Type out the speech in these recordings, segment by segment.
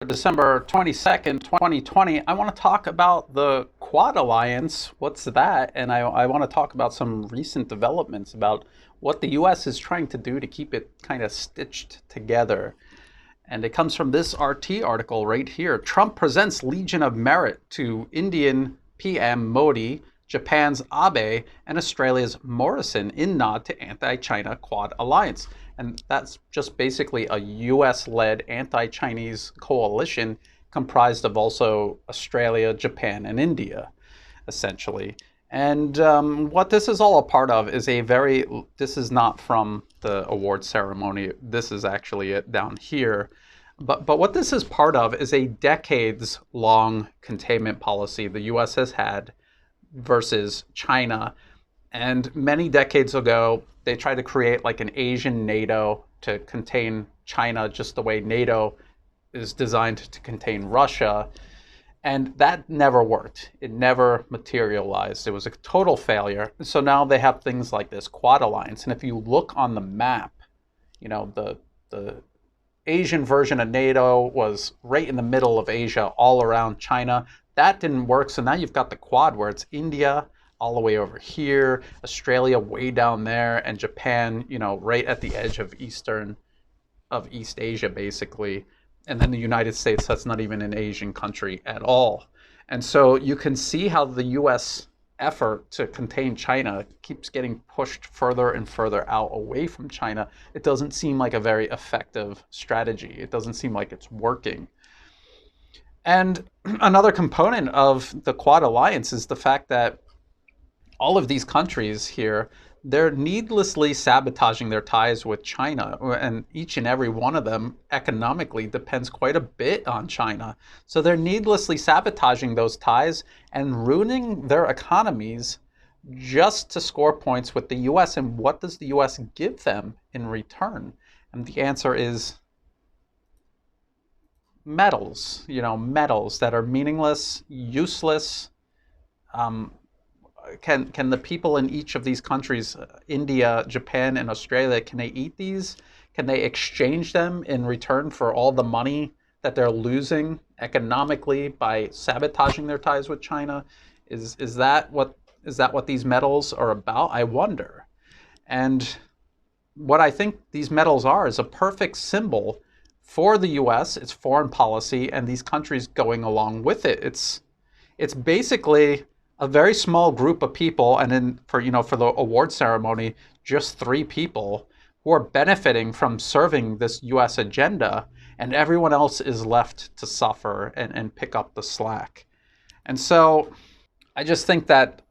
December 22nd, 2020. I want to talk about the Quad Alliance. What's that? And I want to talk about some recent developments about what the US is trying to do to keep it kind of stitched together. And it comes from this RT article right here. Trump presents Legion of Merit to Indian PM Modi, Japan's Abe, and Australia's Morrison in nod to anti-China Quad Alliance. And that's just basically a US-led anti-Chinese coalition comprised of also Australia, Japan, and India, essentially. And what this is all a part of is this is not from the award ceremony. This is actually it down here. But what this is part of is a decades-long containment policy the US has had versus China. And many decades ago, they tried to create like an Asian NATO to contain China just the way NATO is designed to contain Russia. And that never worked. It never materialized. It was a total failure. So now they have things like this Quad Alliance. And if you look on the map, the Asian version of NATO was right in the middle of Asia, all around China. That didn't work. So now you've got the Quad where it's India all the way over here, Australia way down there, and Japan, right at the edge of East Asia, basically. And then the United States, that's not even an Asian country at all. And so you can see how the US effort to contain China keeps getting pushed further and further out away from China. It doesn't seem like a very effective strategy. It doesn't seem like it's working. And another component of the Quad Alliance is the fact that all of these countries here, they're needlessly sabotaging their ties with China, and each and every one of them economically depends quite a bit on China. So they're needlessly sabotaging those ties and ruining their economies just to score points with the US. And what does the US give them in return? And the answer is metals, metals that are meaningless, useless. Can the people in each of these countries, India, Japan, and Australia, can they eat these? Can they exchange them in return for all the money that they're losing economically by sabotaging their ties with China? Is that what these metals are about? I wonder. And what I think these metals are is a perfect symbol for the US, its foreign policy, and these countries going along with it. It's basically a very small group of people, and then for the award ceremony, just 3 people who are benefiting from serving this US agenda, and everyone else is left to suffer and pick up the slack. And so I just think that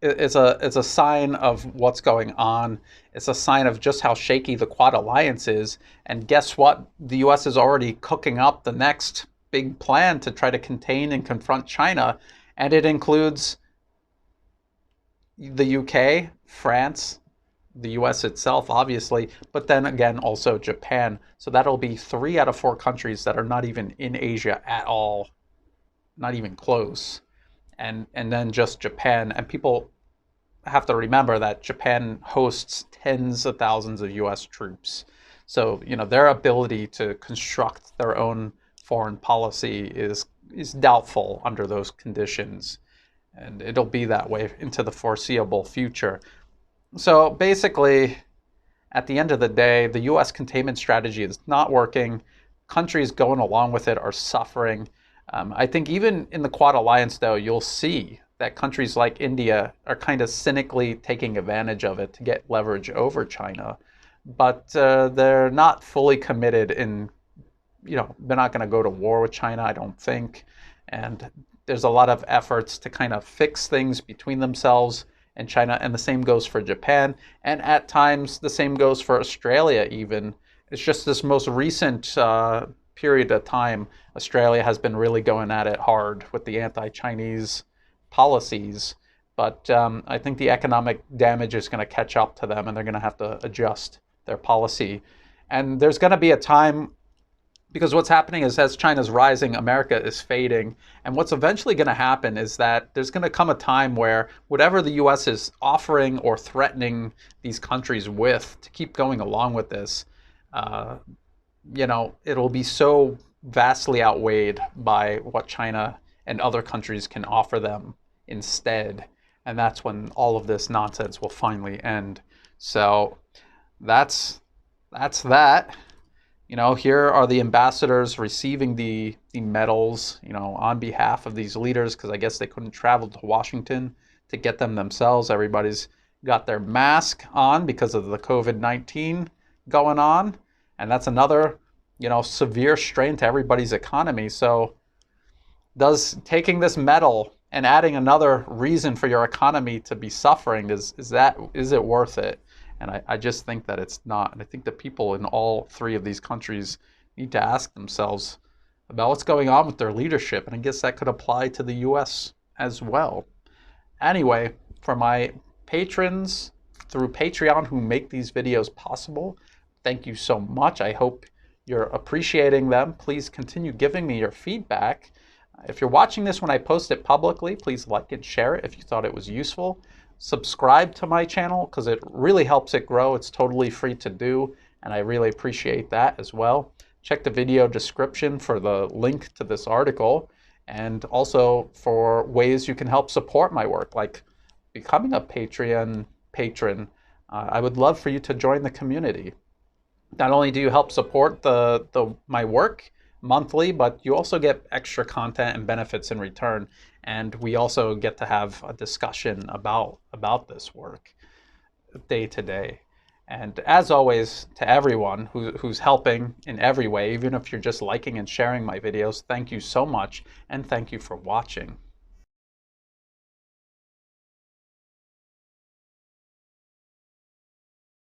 it's a sign of what's going on. It's a sign of just how shaky the Quad Alliance is. And guess what? The US is already cooking up the next big plan to try to contain and confront China. And it includes the UK, France, the US itself, obviously, but then again, also Japan. So that'll be 3 out of 4 countries that are not even in Asia at all, not even close. And then just Japan. And people have to remember that Japan hosts tens of thousands of US troops. So, their ability to construct their own foreign policy is doubtful under those conditions, and it'll be that way into the foreseeable future. So basically, at the end of the day, the US containment strategy is not working. Countries going along with it are suffering. I think even in the Quad Alliance, though, you'll see that countries like India are kind of cynically taking advantage of it to get leverage over China, but they're not fully committed in they're not going to go to war with China, I don't think. And there's a lot of efforts to kind of fix things between themselves and China. And the same goes for Japan. And at times, the same goes for Australia even. It's just this most recent period of time, Australia has been really going at it hard with the anti-Chinese policies. But I think the economic damage is going to catch up to them, and they're going to have to adjust their policy. And there's going to be a time, because what's happening is as China's rising, America is fading. And what's eventually going to happen is that there's going to come a time where whatever the US is offering or threatening these countries with to keep going along with this, it'll be so vastly outweighed by what China and other countries can offer them instead. And that's when all of this nonsense will finally end. So that's that. Here are the ambassadors receiving the medals, on behalf of these leaders, because I guess they couldn't travel to Washington to get them themselves. Everybody's got their mask on because of the COVID-19 going on, and that's another, severe strain to everybody's economy. So does taking this medal and adding another reason for your economy to be suffering, is it worth it? And I just think that it's not. And I think the people in all three of these countries need to ask themselves about what's going on with their leadership. And I guess that could apply to the US as well. Anyway, for my patrons through Patreon who make these videos possible, thank you so much. I hope you're appreciating them. Please continue giving me your feedback. If you're watching this when I post it publicly, please like and share it if you thought it was useful. Subscribe to my channel because it really helps it grow. It's totally free to do, and I really appreciate that as well. Check the video description for the link to this article, and also for ways you can help support my work, like becoming a Patreon patron. I would love for you to join the community. Not only do you help support my work monthly, but you also get extra content and benefits in return. And we also get to have a discussion about this work day to day. And as always, to everyone who's helping in every way, even if you're just liking and sharing my videos, thank you so much, and thank you for watching.